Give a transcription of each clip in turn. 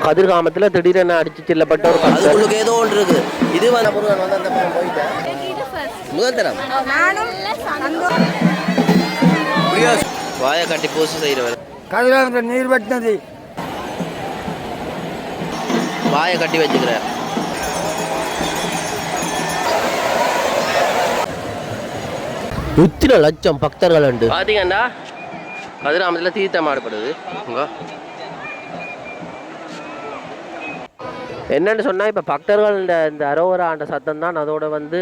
கதிர்காமத்தில் திடீரென அடிச்சு செல்லப்பட்ட ஒரு அதுக்குள்ளுக்கு ஏதோ ஒன்று இருக்கு. இது வந்து முருகன் வந்து அந்த பக்கம் போயிட்டேன் முதல் தரம் வாயை கட்டி பூசு செய்கிறவர் கதிராமத்தில் நீர் வெட்டினது வாயை கட்டி வச்சுக்கிறார். இத்தனை லட்சம் பக்தர்கள் உண்டு பார்த்தீங்கன்னா கதிராமத்தில் தீர்த்தம் ஆடப்படுது. என்னன்னு சொன்னால் இப்போ பக்தர்கள் இந்த அரோவரா ஆண்ட சத்தம் தான் அதோட வந்து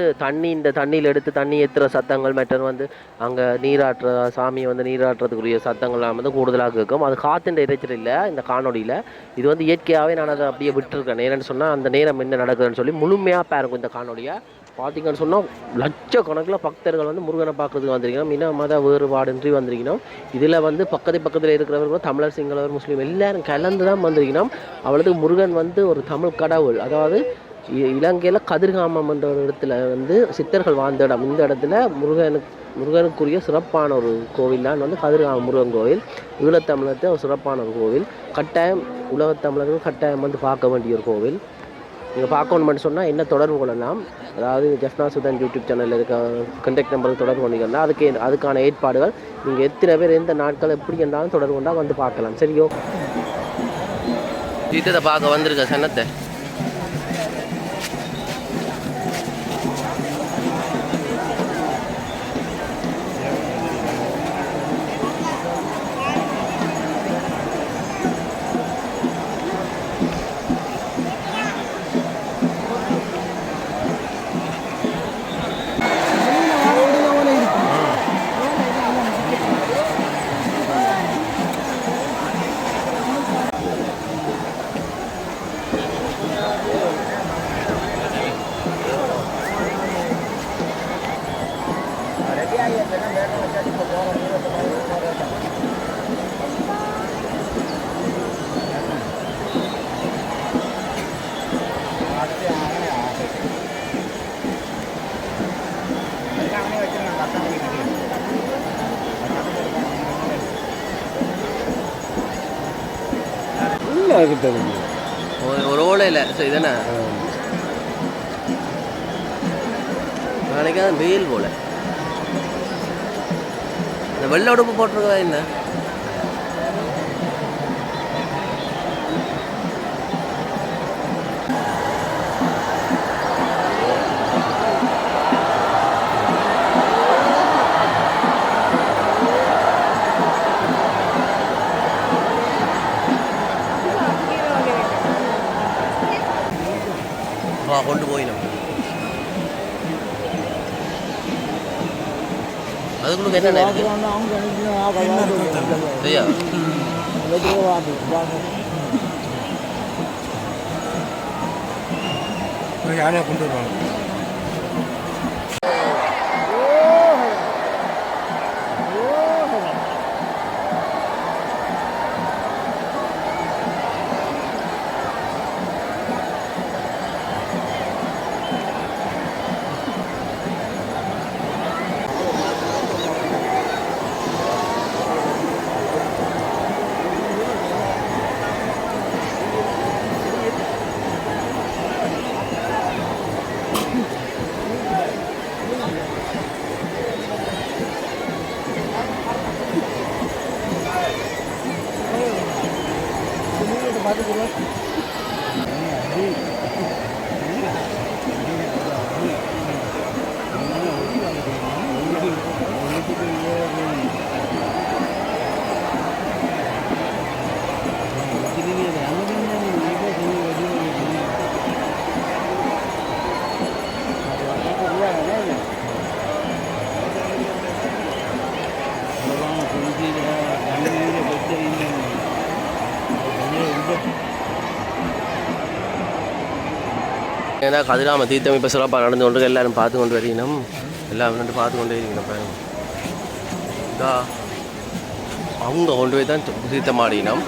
இந்த தண்ணியில் எடுத்து தண்ணி ஏற்றுற சத்தங்கள் மற்றது வந்து அங்கே நீராட்டுற சாமியை வந்து நீராட்டுறதுக்குரிய சத்தங்கள்லாம் வந்து கூடுதலாக இருக்கும். அது காற்றுன்ற இறைச்சல் இல்லை இந்த காணொலியில். இது வந்து இயற்கையாகவே நான் அதை அப்படியே விட்டுருக்கேன். ஏன்னு சொன்னால் அந்த நேரம் என்ன நடக்குதுன்னு சொல்லி முழுமையாக பாருங்க இந்த காணொலியை. பார்த்தீங்கன்னு சொன்னால் லட்சக்கணக்கில் பக்தர்கள் வந்து முருகனை பார்க்குறதுக்கு வந்திருக்கணும். இன மத வேறுபாடின்றி வந்திருக்கணும். இதில் வந்து பக்கத்தில் இருக்கிறவர்களும் தமிழர் சிங்களவர் முஸ்லீம் எல்லாரும் கலந்து தான் வந்திருக்கணும். அவளுக்கு முருகன் வந்து ஒரு தமிழ் கடவுள். அதாவது இலங்கையில் கதிர்காமம் என்ற ஒரு இடத்துல வந்து சித்தர்கள் வாழ்ந்த இடம். இந்த இடத்துல முருகனுக்குரிய சிறப்பான ஒரு கோவில் தான் வந்து கதிர்காமம் முருகன் கோவில். ஈழத்தமிழத்தை ஒரு சிறப்பான ஒரு கோவில். கட்டாயம் உலகத்தமிழர்கள் கட்டாயம் வந்து பார்க்க வேண்டிய ஒரு கோவில். நீங்கள் பார்க்கணுமென்னு சொன்னால் என்ன தொடர்பு கொள்ளலாம். அதாவது ஜெஃப்னா சுதன் யூடியூப் சேனலில் இருக்க கண்டெக்ட் நம்பருக்கு தொடர்பு கொண்டிங்கன்னா அதுக்கான ஏற்பாடுகள் நீங்கள் எத்தனை பேர் எந்த நாட்கள் எப்படி இருந்தாலும் தொடர்பு கொண்டால் வந்து பார்க்கலாம். சரியோ தீர்த்தத்தை பார்க்க வந்திருக்க சனத்தை ஒரு ஓலையில் ஸோ இதானே நாளைக்கு வெயில் போல இந்த வெள்ளை உடுப்பு போட்டிருக்கா என்ன கொண்டு போயிடும். அதுக்குள்ள என்ன யாரையா கொண்டு வருவாங்க. ஏன்னா கதிராம தீர்த்தம் இப்போ சிறப்பாக நடந்து கொண்டு எல்லாரும் பார்த்து கொண்டு வரணும். எல்லாம் ரெண்டு பார்த்து கொண்டே இருக்கணும். பாருங்க இதா அவங்க கொண்டு போய் தான் தீர்த்தம் ஆடினோம்.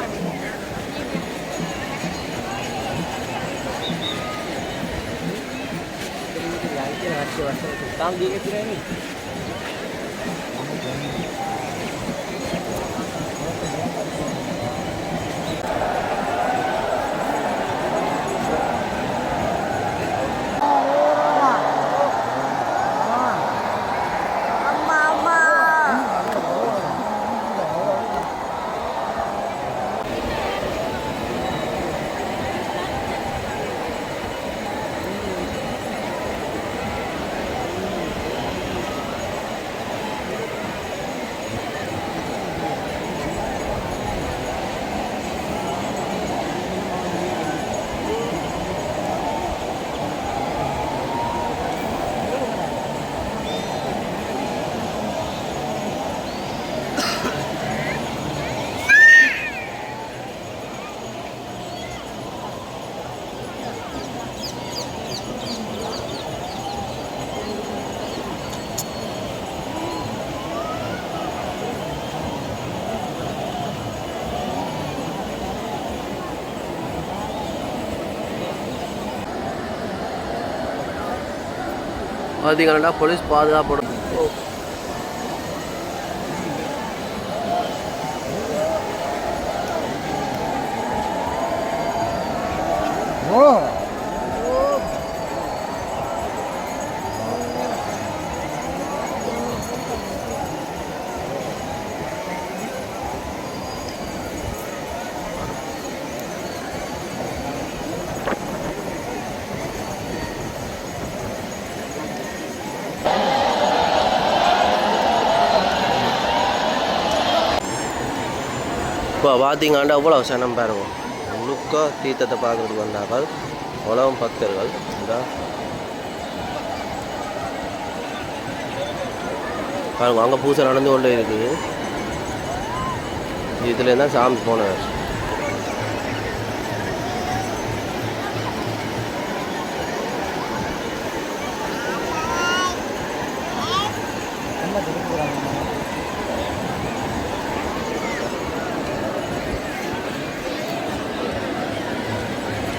பார்த்தீங்கன்னா போலீஸ் பாதுகாப்போட இப்போ பார்த்தீங்கன்னா அவ்வளோ சனம் பாருங்க முழுக்க தீர்த்தத்தை பார்க்குறதுக்கு வந்தார்கள் உலகம் பக்தர்கள் இந்த பாருங்க அங்கே பூசை நடந்து கொண்டே இருக்குது இதுலேருந்து தான் சாமி போனவர்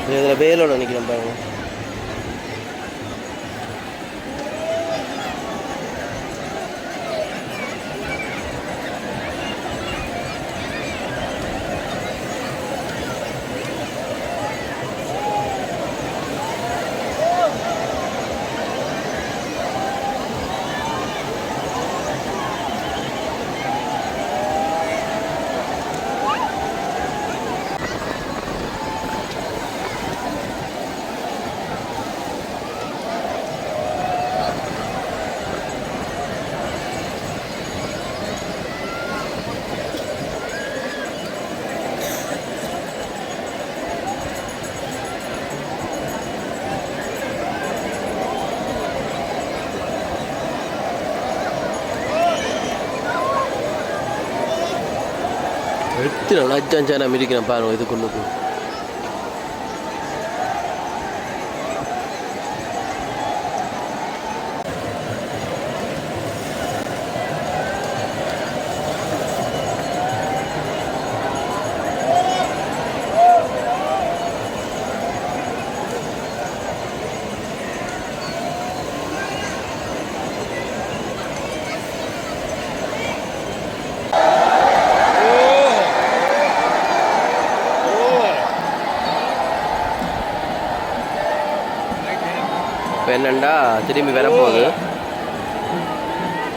இதில் வேலோட நிற்கிறேன் பாருங்க எத்தனை லட்சம் சேனம் இருக்கிறேன் பாருங்க இதுக்குள்ளுக்கு இப்போ என்னென்னா திரும்பி வரப்போகுது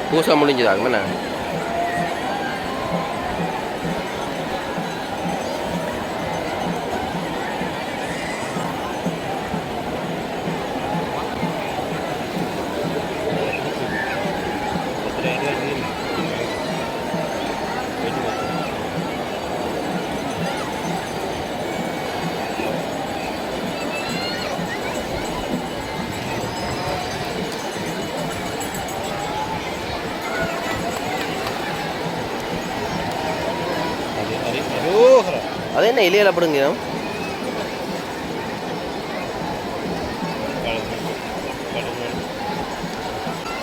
பூசை முடிஞ்சுதாங்க என்ன அது என்ன இலையில படுங்க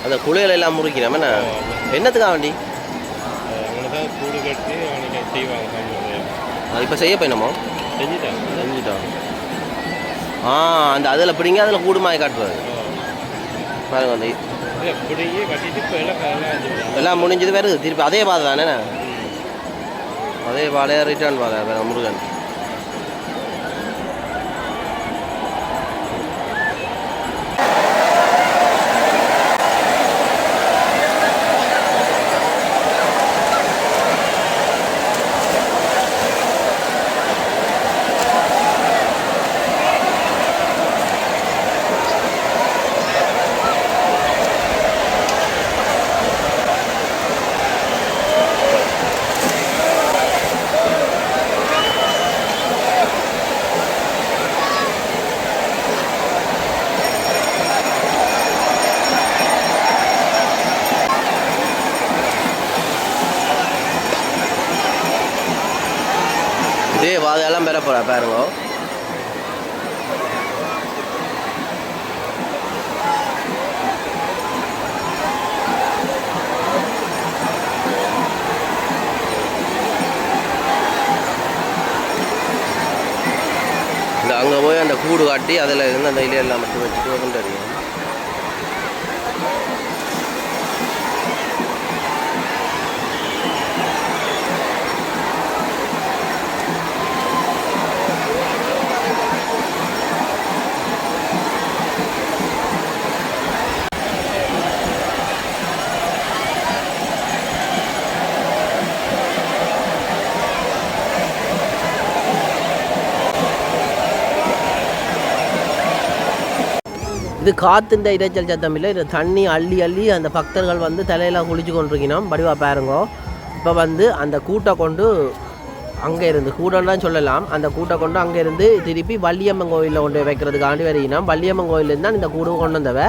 அந்த குளியல் எல்லாம் முறிக்கிறோம் என்ன என்னத்துக்கா வண்டி கூடு கட்டி அவனுக்கு செய்வாங்க அது இப்போ செய்ய போயினமோ செஞ்சுட்டான் அந்த அதில் பிடிங்க அதில் கூடுமாய் காட்டுவாரு பாருங்க அந்த எல்லாம் முடிஞ்சது வேறு திருப்பி அதே பாதை தானே அதே பாதையை ரிட்டர்ன் பாதை வேறு முருகன் இதே வாதையெல்லாம் பெற போகிறா பாருங்க இந்த அங்கே போய் அந்த கூடு காட்டி அதில் இருந்து அந்த இலையெல்லாம் மட்டும் வச்சுட்டு கொண்டு அறியும் இது காற்றுன்ற இரைச்சல் சத்தம் இல்லை, இது தண்ணி அள்ளி அள்ளி அந்த பக்தர்கள் வந்து தலையெல்லாம் குளிச்சு கொண்டிருக்கணும். வடிவா பாருங்கோ. இப்போ வந்து அந்த கூட்டை கொண்டு அங்கே இருந்து கூடலாம் சொல்லலாம், அந்த கூட்டை கொண்டு அங்கே இருந்து திருப்பி வள்ளியம்மன் கோயிலில் கொண்டு வைக்கிறதுக்காண்டி வரையினோம். வள்ளியம்மன் கோயிலேருந்து தான் இந்த கூடு கொண்டு வந்தவ.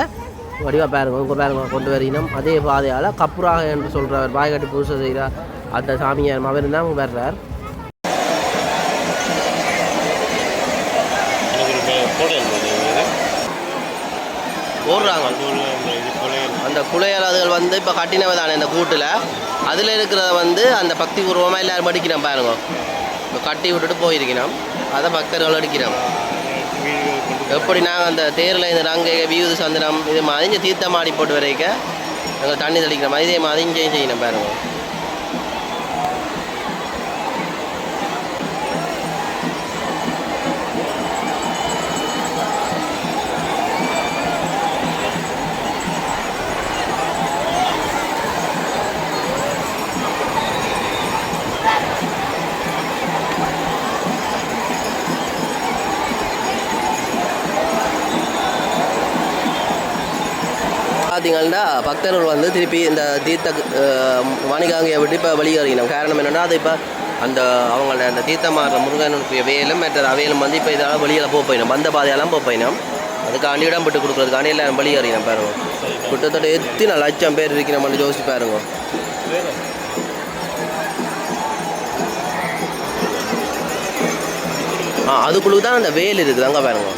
வடிவா பாருங்க, உங்கள் பாருங்க கொண்டு வரையினோம். அதே பாதையால் கப்புராக என்று சொல்கிறவர் பாய்கட்டி பூசை செய்கிறார் அந்த சாமியார் அவர் தான் அவங்க வர்றார். ஓடுறாங்க அந்த குளையலாதுகள் வந்து இப்போ கட்டினவை தானே இந்த கூட்டில். அதில் இருக்கிறத வந்து அந்த பக்தி பூர்வமாக எல்லோரும் படிக்கிறோம் பாருங்க. இப்போ கட்டி விட்டுட்டு போயிருக்கணும், அதை பக்தர்கள் அடிக்கிறோம். எப்படி நாங்கள் அந்த தேரில் இந்த ரங்கை வியூது சந்திரம் இது மாதிரி இங்கே தீர்த்தம் ஆடி போட்டு வரைக்க நாங்கள் தண்ணி தெளிக்கிற மாதிரி இதே மாதிரி இங்கேயும் செய்யணும் பாருங்க. பார்த்தீங்கன்னா பக்தர்கள் வந்து திருப்பி இந்த தீர்த்த வாணிகாங்கியை விட்டு இப்போ வெளியேறினோம். காரணம் என்னென்னா அது இப்போ அந்த அவங்களோட அந்த தீர்த்தமாடுற முருகனுடைய வேலும் மற்ற அவையிலும் வந்து இப்போ இதெல்லாம் வெளியில் போயினோம், வந்த பாதையெல்லாம் போயினோம். அதுக்காண்டி இடம் விட்டு கொடுக்குறதுக்காண்டி எல்லாம் வெளியேறினோம் பாருங்க. கிட்டத்தட்ட எத்தனை லட்சம் பேர் இருக்கிறோம்னு யோசிச்சு பாருங்க. அதுக்குள்ளே தான் அந்த வேல் இருக்குது, அங்கே பாருங்க.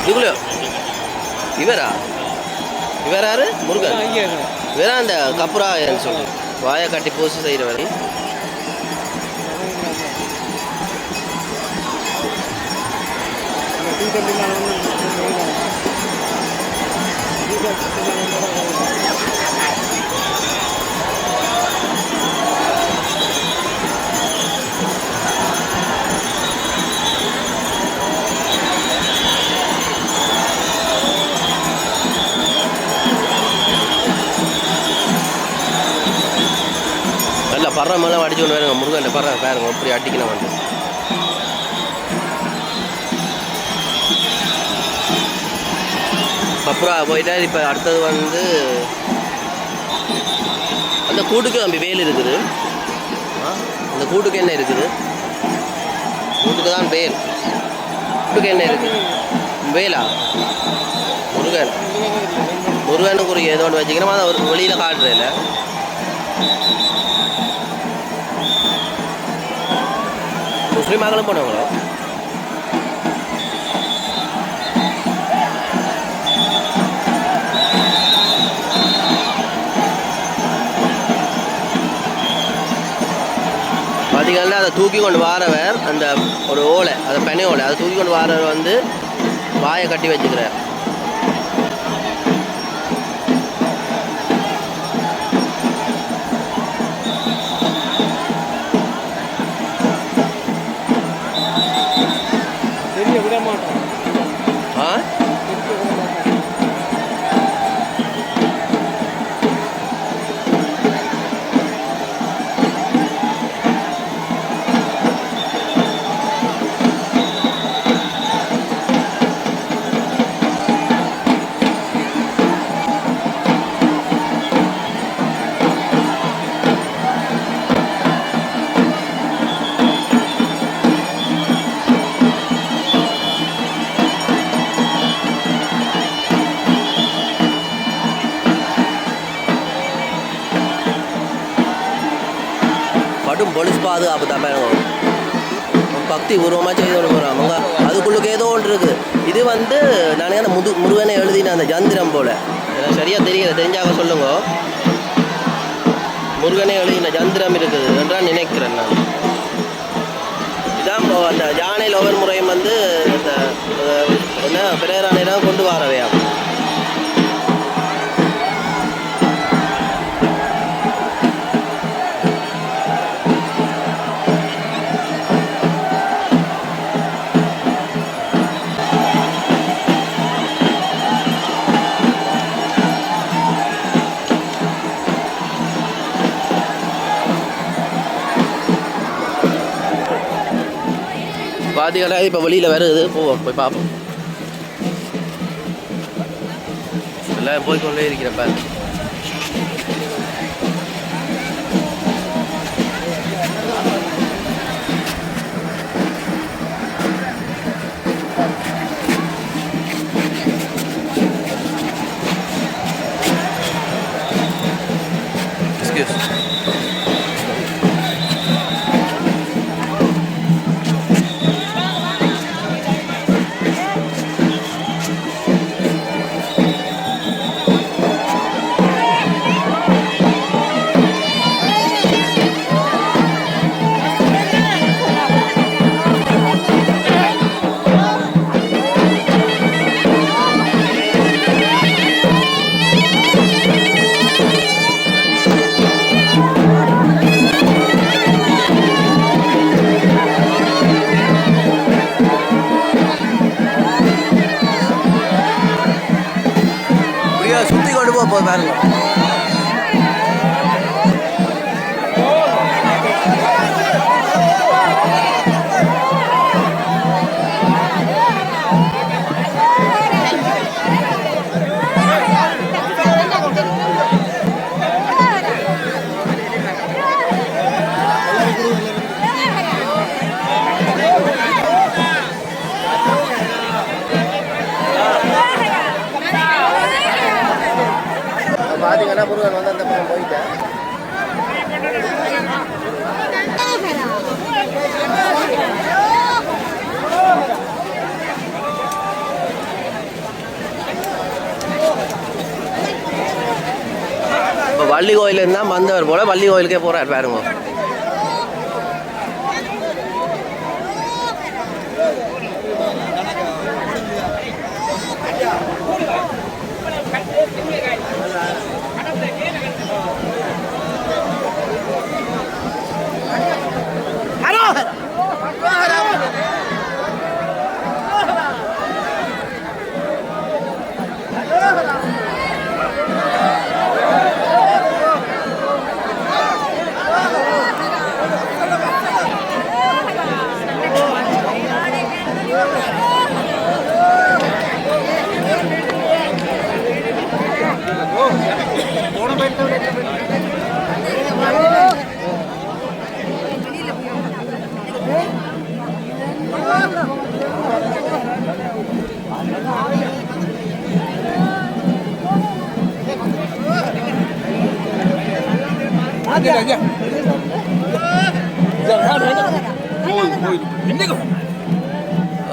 இதுக்குள்ளே இவராரு முருகன், இவரா அந்த கப்புராயன்னு சொல்லி வாயை கட்டி பூசை செய்கிறவர். பறவை மேலே அடிச்சு கொண்டு வருங்க முருகன் பறவை பாருங்க எப்படி அடிக்கணும் வந்து. அப்புறம் போயிட்டா இப்போ அடுத்தது வந்து அந்த கூட்டுக்கு நம்பி வேல் இருக்குது. அந்த கூட்டுக்கு என்ன இருக்குது? கூட்டுக்கு தான் வேல். கூட்டுக்கு என்ன இருக்குது? வேலா முருகன். முருகனுக்குரிய ஏதோ ஒன்று வச்சுக்கிறோம், அதை ஒரு வெளியில் காட்டுறதில்ல. முஸ்லீம் மகளும் போனவங்களோ பார்த்தீங்கன்னா அதை தூக்கி கொண்டு வாரவர் அந்த ஒரு ஓலை, அதை பனை ஓலை, அதை தூக்கி கொண்டு வாரவர் வந்து வாயை கட்டி வச்சுக்கிறார். போலீஸ் பாதுகாப்பு தான் வேணும். பக்தி பூர்வமாக செய்து கொண்டு போகிறாங்க. அதுக்குள்ளுக்கு ஏதோ ஒன்று இருக்குது. இது வந்து நான் அந்த முருகனை எழுதின அந்த ஜந்திரம் போல், எனக்கு சரியாக தெரியல, தெரிஞ்சாக சொல்லுங்க. முருகனை எழுதின ஜந்திரம் இருக்குது என்றால் நினைக்கிறேன் நான். இதான் அந்த யானையில் ஒவ்வொரு முறையும் வந்து இந்த என்ன பிரேரானைதான் கொண்டு வரவையா. பார்த்தீங்கன்னா இப்போ வெளியில் வருது, போவோம் போய் பார்ப்போம். எல்லாம் போய்கொண்டே இருக்கிறப்ப சுற்றி கொண்டு போய் பாருங்க. பார்த்தீங்கன்னா முருகன் வந்து அந்த பக்கம் போயிட்டேன். இப்போ வள்ளி கோயிலேருந்து தான் வந்தவர் போல வள்ளி கோயிலுக்கே போகிறார் பாருங்க.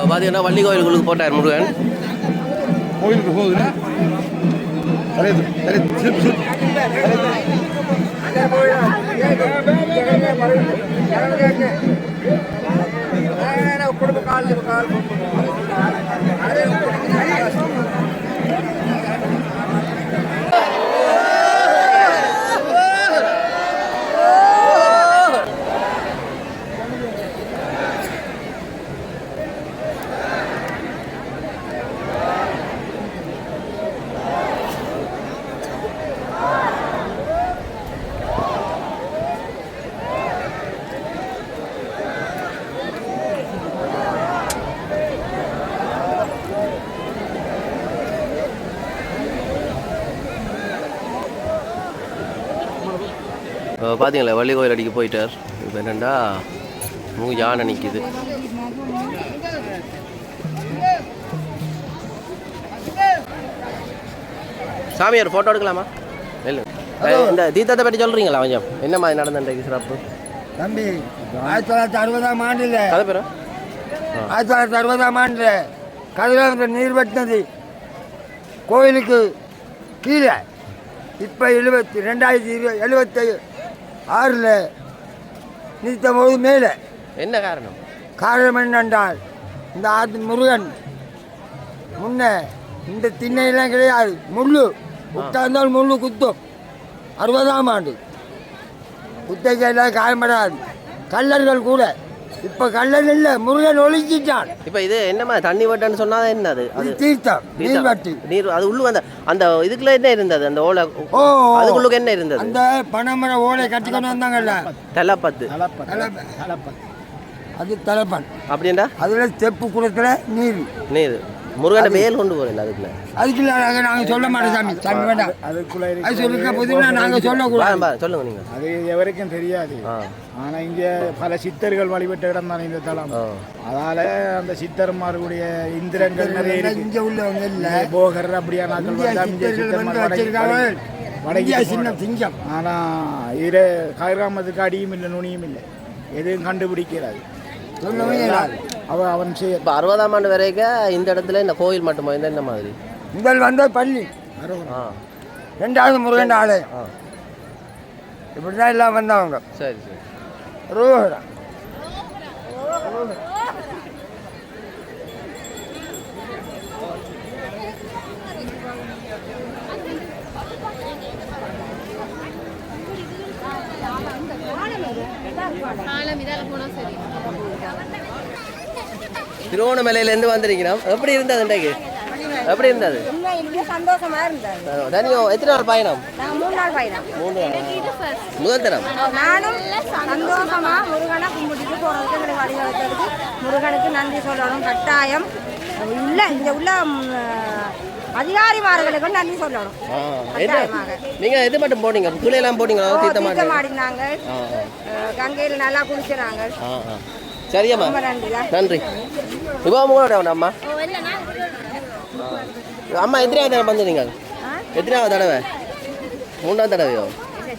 பார்த்தீங்கன்னா வள்ளி கோயிலுக்கு போட்டார் முருகன். கோயிலுக்கு போகுது. பார்த்தீங்களா வள்ளி கோயில் அடிக்க போயிட்டார். இப்போ என்னென்னா யானை நிற்கிது. சாமியார் ஃபோட்டோ எடுக்கலாமா? இல்லை இந்த தீர்த்தத்தை பற்றி சொல்கிறீங்களா கொஞ்சம்? என்ன மாதிரி நடந்த சிறப்பு தம்பி? 1960ஆம் ஆண்டில் கதை பேரா 1960ஆம் ஆண்டில் கதிராமத்தில் நீர் வெட்டினது கோயிலுக்கு கீழே. இப்போ 2076 நிறுத்தம்போது மேலே. என்ன காரணம்? காரணம் என்னென்றால் இந்த ஆத்து முருகன் முன்ன இந்த திண்ணையெல்லாம் கிடையாது. முள்ளு உட்கார்ந்தால் முள்ளு குத்தும். 60ஆம் ஆண்டு குத்தைக்கெல்லாம் காயப்படாது. கல்லர்கள் கூட இப்போ கல்லர் இல்லை, முருகன் ஒழிச்சிட்டான். இப்போ இது என்னமா தண்ணி வட்டன்னு சொன்னா என்னது? அது தீர்த்தம், நீர் வட்டி. நீர் அது உள்ளு அந்த இதுக்குள்ள என்ன இருந்தது? அந்த ஓலை அதுக்குள்ளுக்கு என்ன இருந்தது? அந்த பனைமர ஓலை கட்டிக்கொண்டு வந்தாங்கல்ல, தலப்பத்து. அது தலைப்பன். அப்படின்டா அதில் தெப்பு குளத்தில் நீர். நீர் முருகன் வேல் கொண்டு போகல அதுக்குள்ள. அதுக்குள்ள நாங்கள் சொல்ல மாட்டோம் சாமி. சாமி வேண்டாம். அதுக்குள்ளே அது சொல்லிக்க போதுன்னா நாங்கள் சொல்லக்கூடாது. சொல்லுங்க நீங்கள். அது எவருக்கும் தெரியாது. ஆனால் இங்கே பல சித்தர்கள் வழிபட்ட இடம் தானே இந்த தலம். அதால் அந்த சித்தர்மார்களுடைய இந்திரங்கள் நிறைய இருக்கு. இங்கே உள்ளவங்க இல்லை போகர் அப்படியான வடகிய சின்ன சிங்கம். ஆனால் இதில் கதிராமத்துக்கு அடியும் இல்லை நுனியும் இல்லை, எதுவும் கண்டுபிடிக்கிறாது. அவன் செய்ய இப்போ 60ஆம் ஆண்டு வரைக்கும் இந்த இடத்துல இந்த கோயில் மட்டுமா இந்த என்ன மாதிரி? முதல் வந்த பள்ளி, ரெண்டாவது முருகன் ஆலயம், இப்படி தான் எல்லாம் வந்தவங்க. சரி சரி. ரோஹரா திருவோணமலையிலேருந்து வந்திருக்கிறோம். எப்படி இருந்தது இன்றைக்கு? எப்படி இருந்தது? சந்தோஷமா இருந்தது. தனியோ எத்தனை நாள் பயணம்? 3 நாள் பயணம். 3 நாள். முதல் தரம் நானும் சந்தோஷமா முருகனை கும்பிட்டுட்டு போறதுக்கு எங்களுக்கு வழிவகுத்ததுக்கு முருகனுக்கு நன்றி சொல்லணும் கட்டாயம். உள்ள இங்க உள்ள அதிகாரிமார்களுக்கும் நன்றி சொல்லணும். நீங்க எது மட்டும் போனீங்க? துளையெல்லாம் போனீங்களா? தீர்த்தம் ஆடினாங்க, கங்கையில் நல்லா குளிச்சுறாங்க. சரியம்மா, நன்றி. இப்போ உங்களோட அம்மா அம்மா எத்தனாவது தடவை வந்து நீங்கள்? எத்தனாவது தடவை? 3ஆவது தடவையோ?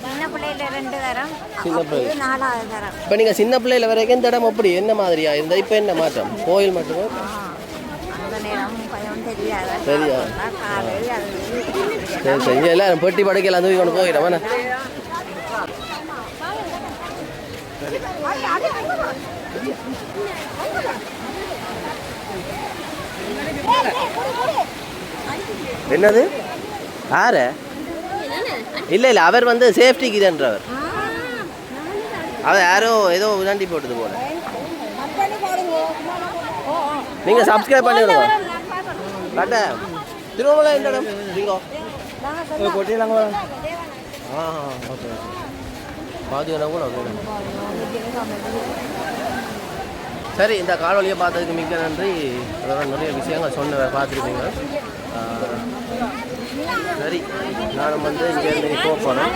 சின்ன பிள்ளையில 2 தரம், சின்ன பிள்ளை 4வது தரம். இப்போ நீங்கள் சின்ன பிள்ளையில வரைக்கும் இந்த இடம் அப்படி என்ன மாதிரியா இருந்தால் இப்போ என்ன மாற்றம்? கோயில் மட்டுமே அந்த நேரம் பயம் தெரியாது. சரியா? சரி சரி. இங்கே எல்லாம் பெட்டி படுக்கையில் தூக்கி கொண்டு போயிடும். வேணா என்னது? யாரு? இல்லை இல்லை, அவர் வந்து சேஃப்டிக்கு இதுன்றவர். அவர் யாரோ ஏதோ உதாண்டி போட்டது போல. நீங்கள் சப்ஸ்கிரைப் பண்ணிவிடுங்க. கட்ட திருவண்ணாமலை எந்த இடம்? கொட்டிடலாங்க. ஓகே பார்த்தீங்கன்னா கூட சரி. இந்த காணொலியை பார்த்ததுக்கு மிக்க நன்றி. அதோட நிறைய விஷயங்கள் சொன்ன பார்த்துருப்பீங்க. சரி, நானும் வந்து இங்கேருந்து போக போகிறேன்.